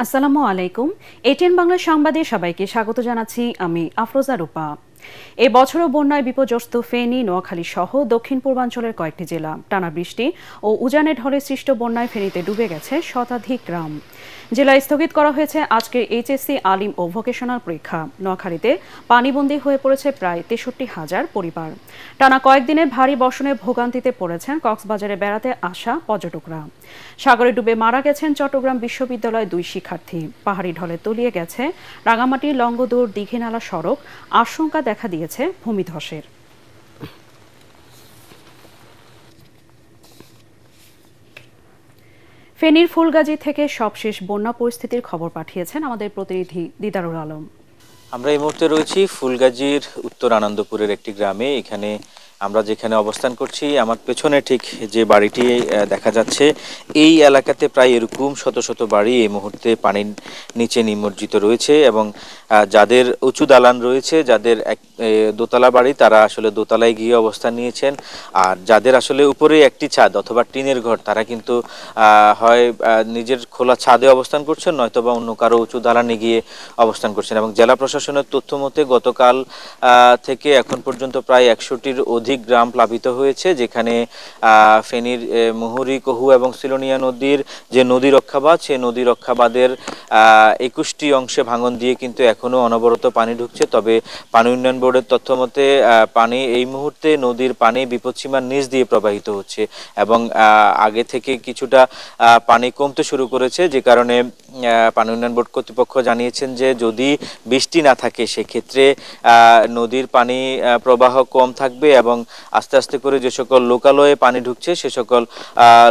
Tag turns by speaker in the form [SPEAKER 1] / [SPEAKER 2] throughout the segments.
[SPEAKER 1] আসসালামু আলাইকুম। এটিএন বাংলা সংবাদে সবাইকে স্বাগত জানাচ্ছি আমি আফরোজা রূপা। এই বছরও বন্যায় বিপর্যস্ত ফেনী, নোয়াখালী সহ দক্ষিণ পূর্বাঞ্চলের কয়েকটি জেলা। টানা বৃষ্টি ও উজানের ঢলে সৃষ্ট বন্যায় ফেনীতে ডুবে গেছে শতাধিক গ্রাম। জেলায় স্থগিত করা হয়েছে আজকের এইচএসসি, আলিম ও ভোকেশনাল পরীক্ষা। নোয়াখালীতে পানিবন্দী হয়ে পড়েছে প্রায় ৬৩,০০০ পরিবার। টানা কয়েকদিনে ভারী বর্ষণে ভোগান্তিতে পড়েছেন কক্সবাজারে বেড়াতে আসা পর্যটকরা। সাগরে ডুবে মারা গেছেন চট্টগ্রাম বিশ্ববিদ্যালয়ের ২ শিক্ষার্থী। পাহাড়ি ঢলে তলিয়ে গেছে রাঙামাটি লংগদৌড় দীঘিনালা সড়ক। আশঙ্কা দেখা দিয়েছে ভূমিধসের। ফেনীর ফুলগাজী থেকে সবশেষ বন্যা পরিস্থিতির খবর পাঠিয়েছেন আমাদের প্রতিনিধি দিদারুল আলম।
[SPEAKER 2] আমরা এই মুহূর্তে রয়েছি ফুলগাজীর উত্তর আনন্দপুরের একটি গ্রামে। এখানে আমরা যেখানে অবস্থান করছি, আমার পেছনে ঠিক যে বাড়িটি দেখা যাচ্ছে, এই এলাকাতে প্রায় এরকম শত শত বাড়ি এই মুহূর্তে পানির নিচে নিমজ্জিত রয়েছে এবং যাদের উঁচু দালান রয়েছে, যাদের দোতলা বাড়ি, তারা আসলে দোতলায় গিয়ে অবস্থান নিয়েছেন। আর যাদের আসলে উপরে একটি ছাদ অথবা টিনের ঘর, তারা কিন্তু হয় নিজের খোলা ছাদে অবস্থান করছেন, নয়তোবা অন্য কারো উঁচু দালানে গিয়ে অবস্থান করছেন। এবং জেলা প্রশাসনের তথ্য মতে গতকাল থেকে এখন পর্যন্ত প্রায় ১০০টির অধিক গ্রাম প্লাবিত হয়েছে, যেখানে ফেনীর মুহুরী, কহু এবং সিলোনিয়া নদীর যে নদী রক্ষাবাঁধ, সেই নদী রক্ষাবাঁধের ২১টি অংশে ভাঙন দিয়ে কিন্তু এখনো অনবরত পানি ঢুকছে। তবে পানি উন্নয়ন বোর্ডের তথ্য মতে পানি এই মুহূর্তে নদীর পানি বিপদসীমার নিচ দিয়ে প্রবাহিত হচ্ছে এবং আগে থেকে কিছুটা পানি কমতে শুরু করেছে, যে কারণে পানি উন্নয়ন বোর্ড কর্তৃপক্ষ জানিয়েছেন যে যদি বৃষ্টি না থাকে সেক্ষেত্রে নদীর পানি প্রবাহ কম থাকবে এবং আস্তে আস্তে করে যে সকল লোকালয়ে পানি ঢুকছে সে সকল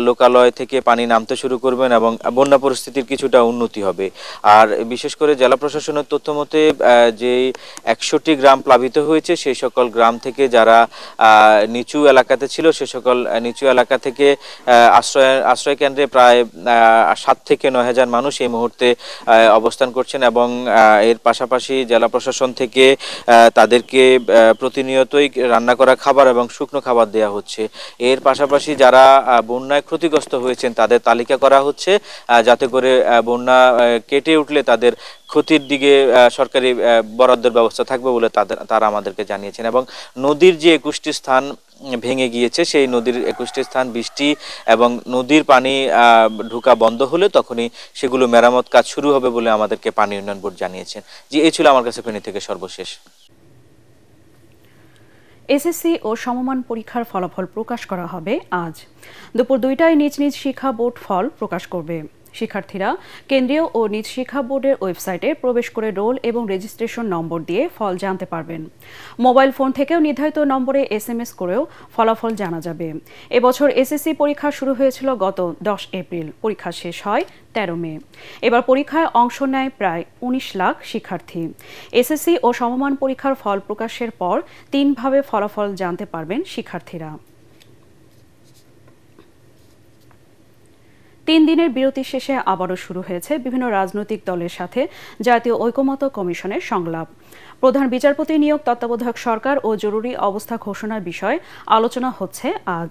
[SPEAKER 2] লোকালয় থেকে পানি নামতে শুরু করবেন এবং বন্যা পরিস্থিতির কিছুটা উন্নতি হবে। আর বিশেষ করে জেলা প্রশাসনের তথ্য মতে যে ১০০টি গ্রাম প্লাবিত হয়েছে, সেই সকল গ্রাম থেকে যারা নিচু এলাকাতে ছিল, সে সকল নিচু এলাকা থেকে আশ্রয় কেন্দ্রে প্রায় ৭ থেকে ৯,০০০ মানুষ এই মুহূর্তে অবস্থান করছেন এবং এর পাশাপাশি জেলা প্রশাসন থেকে তাদেরকে প্রতিনিয়তই রান্না করা খাবার এবং শুকনো খাবার দেওয়া হচ্ছে। এর পাশাপাশি যারা বন্যায় ক্ষতিগ্রস্ত হয়েছেন তাদের তালিকা করা হচ্ছে, যাতে করে বন্যা কেটে উঠলে তাদের ক্ষতির দিকে সরকারি বরাদ্দের ব্যবস্থা থাকবে বলে তারা আমাদেরকে জানিয়েছেন। এবং নদীর যে ২১টি স্থান ভেঙে গিয়েছে, সেই নদীর ২১টি স্থান বৃষ্টি এবং নদীর পানি ঢোকা বন্ধ হলে তখনই সেগুলো মেরামত কাজ শুরু হবে বলে আমাদেরকে পানি উন্নয়ন বোর্ড জানিয়েছেন। যে এই ছিল আমার কাছে ফেনী থেকে সর্বশেষ।
[SPEAKER 1] এসএসসি ও সমমান পরীক্ষার ফলাফল প্রকাশ করা হবে আজ। দুপুর ২টায় নিজ নিজ শিক্ষা বোর্ড ফল প্রকাশ করবে। শিক্ষার্থীরা কেন্দ্রীয় ও নিজ শিক্ষা বোর্ডের ওয়েবসাইটে প্রবেশ করে রোল এবং রেজিস্ট্রেশন নম্বর দিয়ে ফল জানতে পারবেন। মোবাইল ফোন থেকেও নির্ধারিত নম্বরে SMS করেও ফলাফল জানা যাবে। এবছর এসএসসি পরীক্ষা শুরু হয়েছিল গত ১০ এপ্রিল, পরীক্ষা শেষ হয় ১৩ মে। এবার পরীক্ষায় অংশ নেয় প্রায় ১৯ লাখ শিক্ষার্থী। এসএসসি ও সমমান পরীক্ষার ফল প্রকাশের পর ৩ ভাবে ফলাফল জানতে পারবেন শিক্ষার্থীরা। ৩ দিনের বিরতি শেষে আবারও শুরু হয়েছে বিভিন্ন রাজনৈতিক দলের সাথে জাতীয় ঐকমত্য কমিশনের সংলাপ। প্রধান বিচারপতি নিয়োগ, তত্ত্বাবধায়ক সরকার ও জরুরি অবস্থা ঘোষণার বিষয়ে আলোচনা হচ্ছে আজ।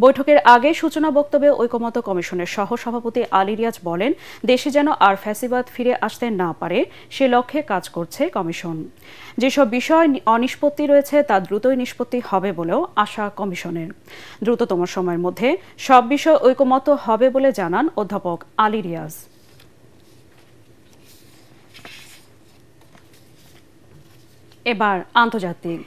[SPEAKER 1] বৈঠকের আগে সূচনা বক্তব্যে ঐকমত্য কমিশনের সহসভাপতি আলী রিয়াজ বলেন, দেশে যেন আর ফ্যাসিবাদ ফিরে আসতে না পারে সে লক্ষ্যে কাজ করছে কমিশন। যেসব বিষয় অনিষ্পত্তি রয়েছে তা দ্রুতই নিষ্পত্তি হবে বলেও আশা কমিশনের। দ্রুততম সময়ের মধ্যে সব বিষয় ঐকমত্য হবে বলে জানান অধ্যাপক আলী রিয়াজ। এবার আন্তর্জাতিক।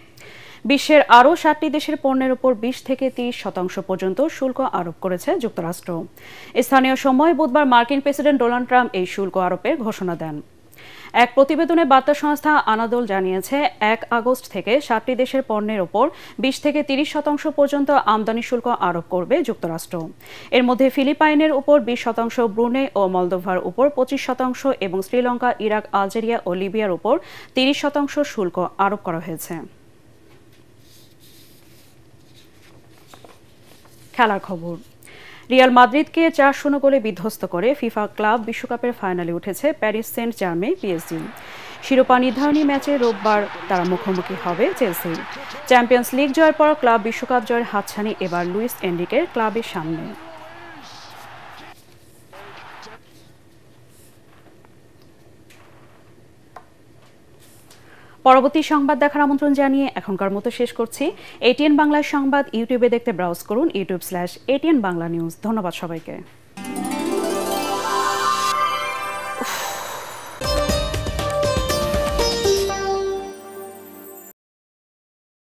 [SPEAKER 1] বিশ্বের আরও ৭টি দেশের পণ্যের উপর ২০ থেকে ৩০% পর্যন্ত শুল্ক আরোপ করেছে যুক্তরাষ্ট্র। স্থানীয় সময় বুধবার মার্কিন প্রেসিডেন্ট ডোনাল্ড ট্রাম্প এই শুল্ক আরোপের ঘোষণা দেন। এক প্রতিবেদনে বার্তা সংস্থা আনাদোল জানিয়েছে, ১ আগস্ট থেকে ৭টি দেশের পণ্যের ওপর ২০ থেকে ৩০% পর্যন্ত আমদানি শুল্ক আরোপ করবে যুক্তরাষ্ট্র। এর মধ্যে ফিলিপাইনের উপর ২০%, ব্রুনেই ও মলদোভার উপর ২৫% এবং শ্রীলঙ্কা, ইরাক, আলজেরিয়া ও লিবিয়ার উপর ৩০% শুল্ক আরোপ করা হয়েছে। খেলার খবর। রিয়াল মাদ্রিদকে ৪-০ গোলে বিধ্বস্ত করে ফিফা ক্লাব বিশ্বকাপের ফাইনালে উঠেছে প্যারিস সেন্ট জার্মেই PSG। শিরোপা নির্ধারণী ম্যাচে রোববার তারা মুখোমুখি হবে চেলসি। চ্যাম্পিয়ন্স লিগ জয়ের পর ক্লাব বিশ্বকাপ জয়ের হাতছানি এবার লুইস এনরিকের ক্লাবের সামনে। পরবর্তী সংবাদ দেখার আমন্ত্রণ জানিয়ে এখনকার মতো শেষ করছি। এটিএন বাংলার সংবাদ ইউটিউবে দেখতে ব্রাউজ করুন youtube/ATN Bangla News। ধন্যবাদ সবাইকে।